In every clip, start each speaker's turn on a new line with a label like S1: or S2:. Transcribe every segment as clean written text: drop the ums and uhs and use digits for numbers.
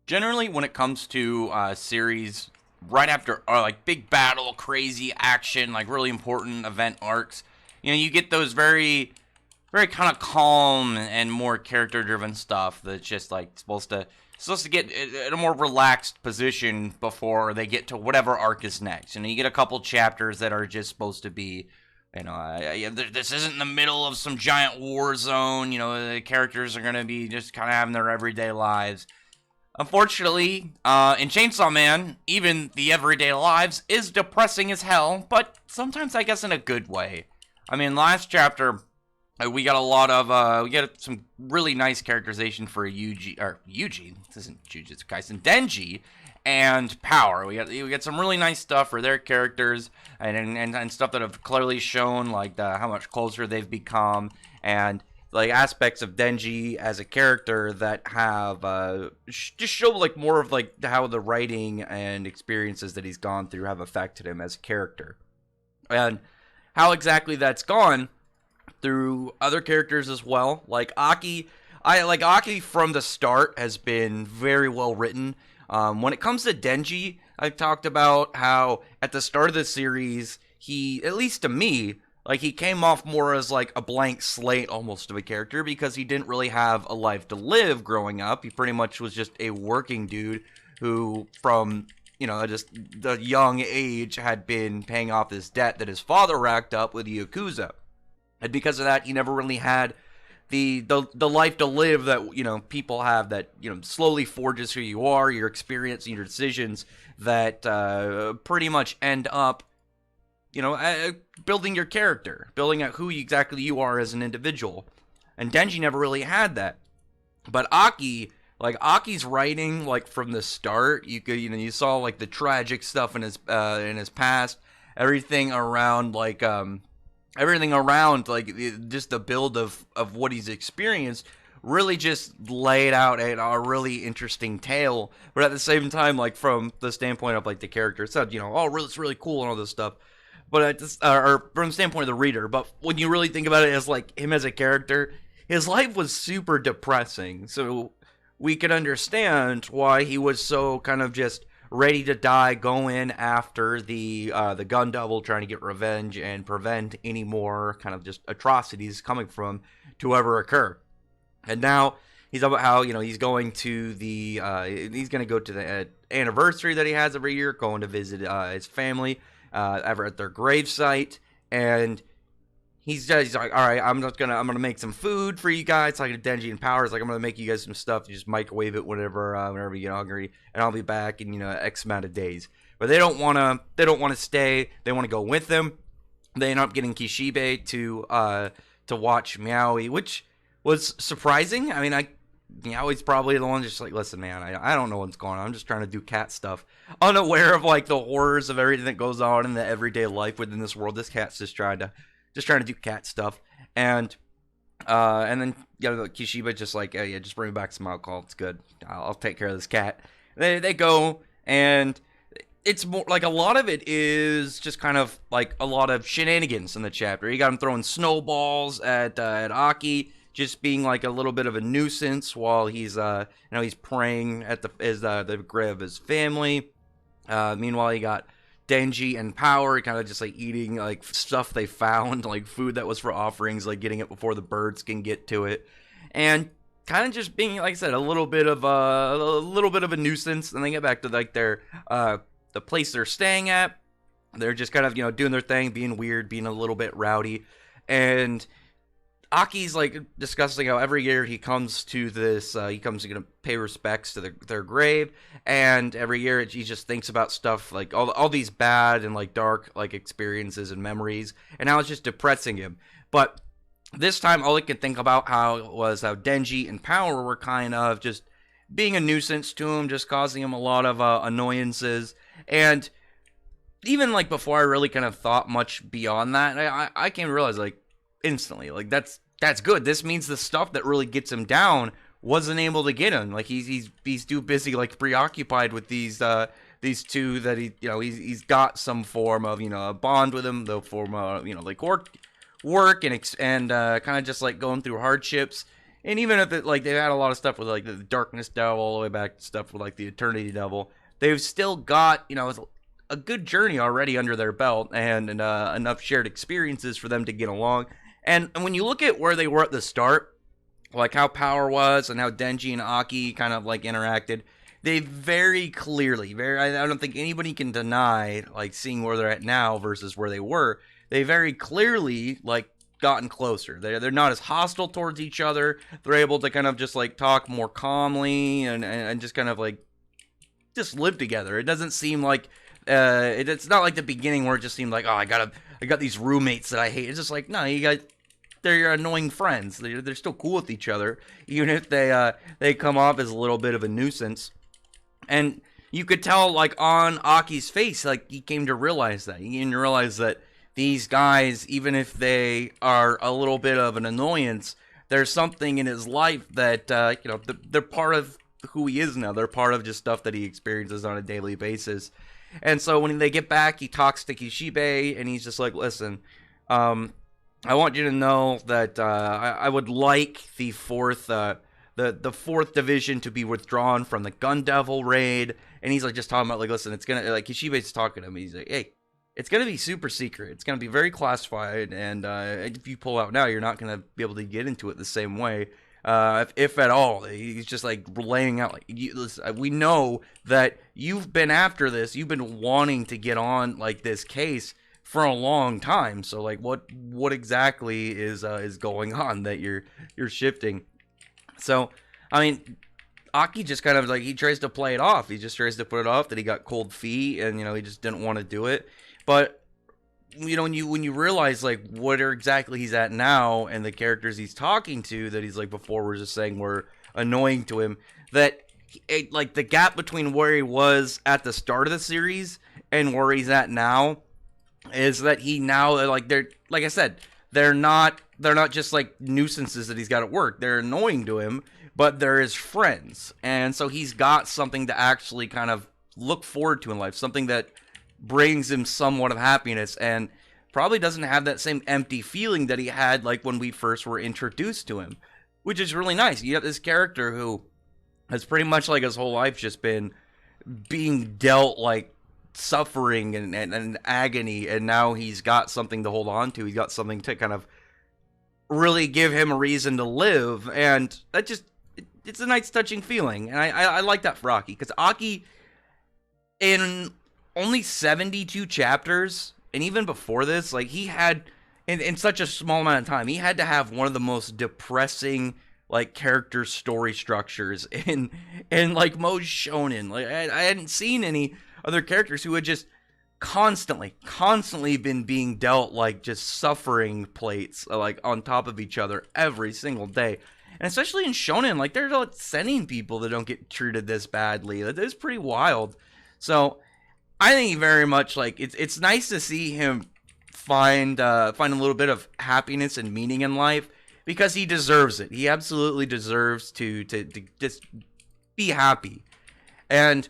S1: Generally, when it comes to series right after like big battle, crazy action, like really important event arcs, you get those very kind of calm and more character driven stuff that's just like supposed to get in a more relaxed position before they get to whatever arc is next. You get a couple chapters that are just supposed to be, this isn't in the middle of some giant war zone. The characters are gonna be just kind of having their everyday lives. Unfortunately, in Chainsaw Man, even the everyday lives is depressing as hell, but sometimes I guess in a good way. I mean, last chapter we got a lot of we got some really nice characterization for Yuji. This isn't Jujutsu Kaisen. Denji and Power. We got some really nice stuff for their characters and stuff that have clearly shown like how much closer they've become, and like aspects of Denji as a character that have just show like more of like how the writing and experiences that he's gone through have affected him as a character, and how exactly that's gone through other characters as well. Like Aki, I like Aki from the start has been very well written. When it comes to Denji, I've talked about how at the start of the series, he, at least to me, like he came off more as like a blank slate almost of a character because he didn't really have a life to live growing up. He pretty much was just a working dude who, from just the young age, had been paying off this debt that his father racked up with the Yakuza. And because of that, he never really had the life to live that people have, that slowly forges who you are, your experience, and your decisions that pretty much end up building your character, building out who exactly you are as an individual. And Denji never really had that. But Aki's writing, like from the start, you saw like the tragic stuff in his past, everything around just the build of what he's experienced really just laid out a really interesting tale, but at the same time, like from the standpoint of like the character itself, it's really cool and all this stuff, but or from the standpoint of the reader. But when you really think about it as like him as a character, his life was super depressing, so we can understand why he was so kind of just ready to die, go in after the gun devil, trying to get revenge and prevent any more kind of just atrocities coming from to ever occur. And now he's about how he's going to he's going to go to the anniversary that he has every year, going to visit his family ever at their gravesite, and he's like, all right, I'm gonna make some food for you guys. Like Denji and Power is like, I'm gonna make you guys some stuff. You just microwave it whenever you get hungry, and I'll be back in X amount of days. But they don't wanna stay. They want to go with them. They end up getting Kishibe to watch Meowie, which was surprising. I mean, Meowie's probably the one just like, listen, man, I don't know what's going on. I'm just trying to do cat stuff, unaware of like the horrors of everything that goes on in the everyday life within this world. This cat's just trying to do cat stuff, and then Kishiba just like, yeah, just bring me back some alcohol. It's good. I'll take care of this cat. They go, and it's more like a lot of it is just kind of like a lot of shenanigans in the chapter. You got him throwing snowballs at Aki, just being like a little bit of a nuisance while he's he's praying at the grave of his family. Meanwhile, you got Denji and Power kind of just like eating like stuff they found, like food that was for offerings, like getting it before the birds can get to it, and kind of just being, like I said, a little bit of a nuisance. And they get back to like their the place they're staying at. They're just kind of doing their thing, being weird, being a little bit rowdy, and Aki's like discussing how every year he comes to this, he comes to pay respects to their grave, and every year he just thinks about stuff like all these bad and like dark like experiences and memories, and now it's just depressing him. But this time, all he could think about was how Denji and Power were kind of just being a nuisance to him, just causing him a lot of annoyances, and even like before I really kind of thought much beyond that, I came to realize like instantly, like that's good. This means the stuff that really gets him down wasn't able to get him. Like he's too busy, like preoccupied with these two that he's got some form of a bond with him, the form of like work and kind of just like going through hardships, And even if it, like they've had a lot of stuff with like the Darkness Devil all the way back to stuff with like the Eternity Devil, they've still got, you know, a good journey already under their belt and enough shared experiences for them to get along. And when you look at where they were at the start, like how Power was and how Denji and Aki kind of like interacted, they very clearly, I don't think anybody can deny, like seeing where they're at now versus where they were. They very clearly like gotten closer. They're not as hostile towards each other. They're able to kind of just like talk more calmly and just kind of like just live together. It doesn't seem like it's not like the beginning where it just seemed like, oh, I got these roommates that I hate. It's just like, no, they're your annoying friends. They're still cool with each other, even if they come off as a little bit of a nuisance. And you could tell, like, on Aki's face, like, he came to realize that. He came to realize that these guys, even if they are a little bit of an annoyance, there's something in his life that, you know, they're part of who he is now. They're part of just stuff that he experiences on a daily basis. And so when they get back, he talks to Kishibe, and he's just like, listen, I want you to know that I would like the fourth division to be withdrawn from the Gun Devil raid. And he's like just talking about like, listen, it's gonna, like, Kishibe's talking to him. He's like, hey, it's gonna be super secret. It's gonna be very classified, and if you pull out now, you're not gonna be able to get into it the same way. If at all. He's just like laying out like, listen, we know that you've been after this, you've been wanting to get on like this case for a long time. So like, what exactly is going on that you're shifting? So I mean, Aki just kind of like, he tries to play it off. He just tries to put it off that he got cold feet and, you know, he just didn't want to do it. But you know, when you realize like what exactly he's at now and the characters he's talking to that he's like before were just saying were annoying to him, that like the gap between where he was at the start of the series and where he's at now is that he now, like, they're, like I said, they're not just like nuisances that he's got at work. They're annoying to him, but they're his friends. And so he's got something to actually kind of look forward to in life, something that brings him somewhat of happiness, and probably doesn't have that same empty feeling that he had like when we first were introduced to him, which is really nice. You have this character who has pretty much like his whole life just been being dealt like suffering and agony, and now he's got something to hold on to. He's got something to kind of really give him a reason to live, and that just, it's a nice touching feeling. And I like that for Aki, because Aki, in only 72 chapters, and even before this, like, he had, in such a small amount of time, he had to have one of the most depressing like character story structures in like most shonen. Like, I hadn't seen any other characters who had just constantly been being dealt like just suffering plates like on top of each other every single day. And especially in shonen, like, there's like sending people that don't get treated this badly. That is pretty wild. So I think very much like it's nice to see him find a little bit of happiness and meaning in life, because he deserves it. He absolutely deserves to just be happy. And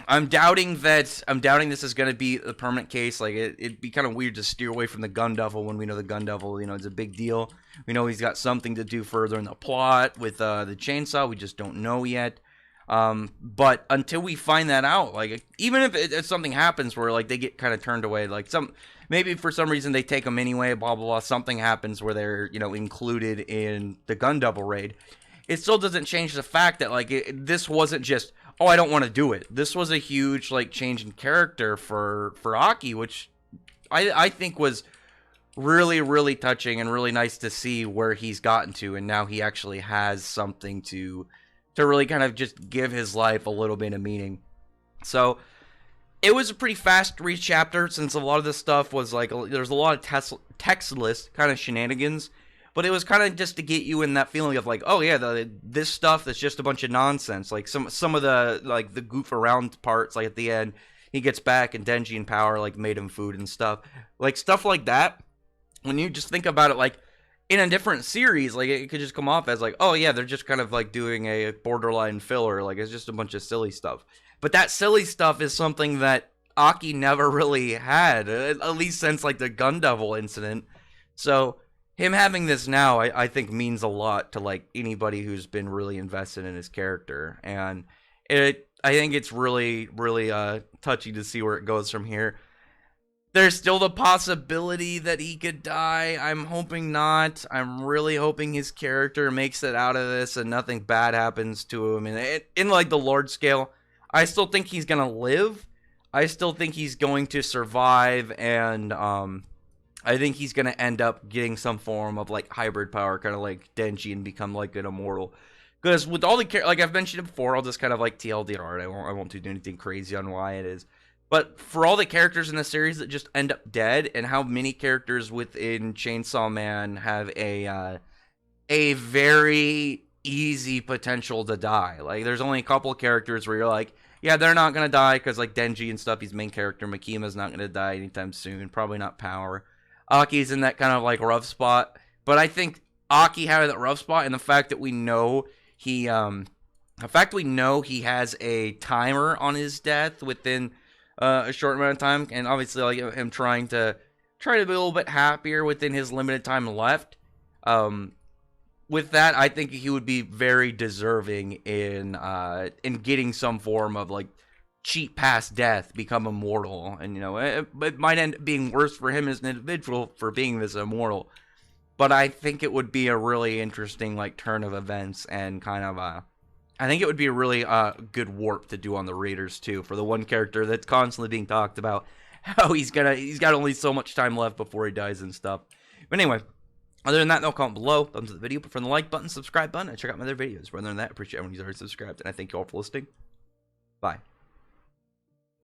S1: I'm doubting this is going to be the permanent case. Like, it'd be kind of weird to steer away from the Gun Devil when we know the Gun Devil, you know, is a big deal. We know he's got something to do further in the plot with the chainsaw. We just don't know yet. But until we find that out, like, even if something happens where like they get kind of turned away, like maybe for some reason they take them anyway, blah blah blah, something happens where they're, you know, included in the Gun Devil raid, it still doesn't change the fact that like this wasn't just, oh, I don't want to do it. This was a huge like change in character for Aki, which I think was really, really touching and really nice to see where he's gotten to, and now he actually has something to really kind of just give his life a little bit of meaning. So it was a pretty fast read chapter, since a lot of this stuff was like, there's a lot of textless kind of shenanigans, but it was kind of just to get you in that feeling of like, oh yeah, this stuff that's just a bunch of nonsense. Like some of the like the goof around parts, like at the end, he gets back and Denji and Power like made him food and stuff like that. When you just think about it, like, in a different series, like, it could just come off as like, oh yeah, they're just kind of like doing a borderline filler, like it's just a bunch of silly stuff. But that silly stuff is something that Aki never really had, at least since like the Gun Devil incident. So him having this now, I think means a lot to like anybody who's been really invested in his character, and I think it's really touchy to see where it goes from here. There's still the possibility that he could die. I'm hoping not. I'm really hoping his character makes it out of this and nothing bad happens to him. And in like the large scale, I still think he's gonna live. I still think he's going to survive, and I think he's gonna end up getting some form of like hybrid power, kind of like Denji, and become like an immortal. Because with all the like I've mentioned it before, I'll just kind of like TLDR. I won't do anything crazy on why it is. But for all the characters in the series that just end up dead, and how many characters within Chainsaw Man have a very easy potential to die. Like there's only a couple characters where you're like, yeah, they're not gonna die because like Denji and stuff, he's main character. Makima's not gonna die anytime soon. Probably not Power. Aki's in that kind of like rough spot. But I think Aki having that rough spot, and the fact that we know he has a timer on his death within a short amount of time, and obviously like him trying to be a little bit happier within his limited time left. With that, I think he would be very deserving in getting some form of like cheat past death, become immortal, and it might end up being worse for him as an individual for being this immortal. But I think it would be a really interesting like turn of events, and kind of I think it would be a really good warp to do on the Raiders too, for the one character that's constantly being talked about, how he's got only so much time left before he dies and stuff. But anyway, other than that, though, comment below, thumbs up the video, from the like button, subscribe button, and check out my other videos. Other than that, I appreciate everyone who's already subscribed, and I thank you all for listening. Bye.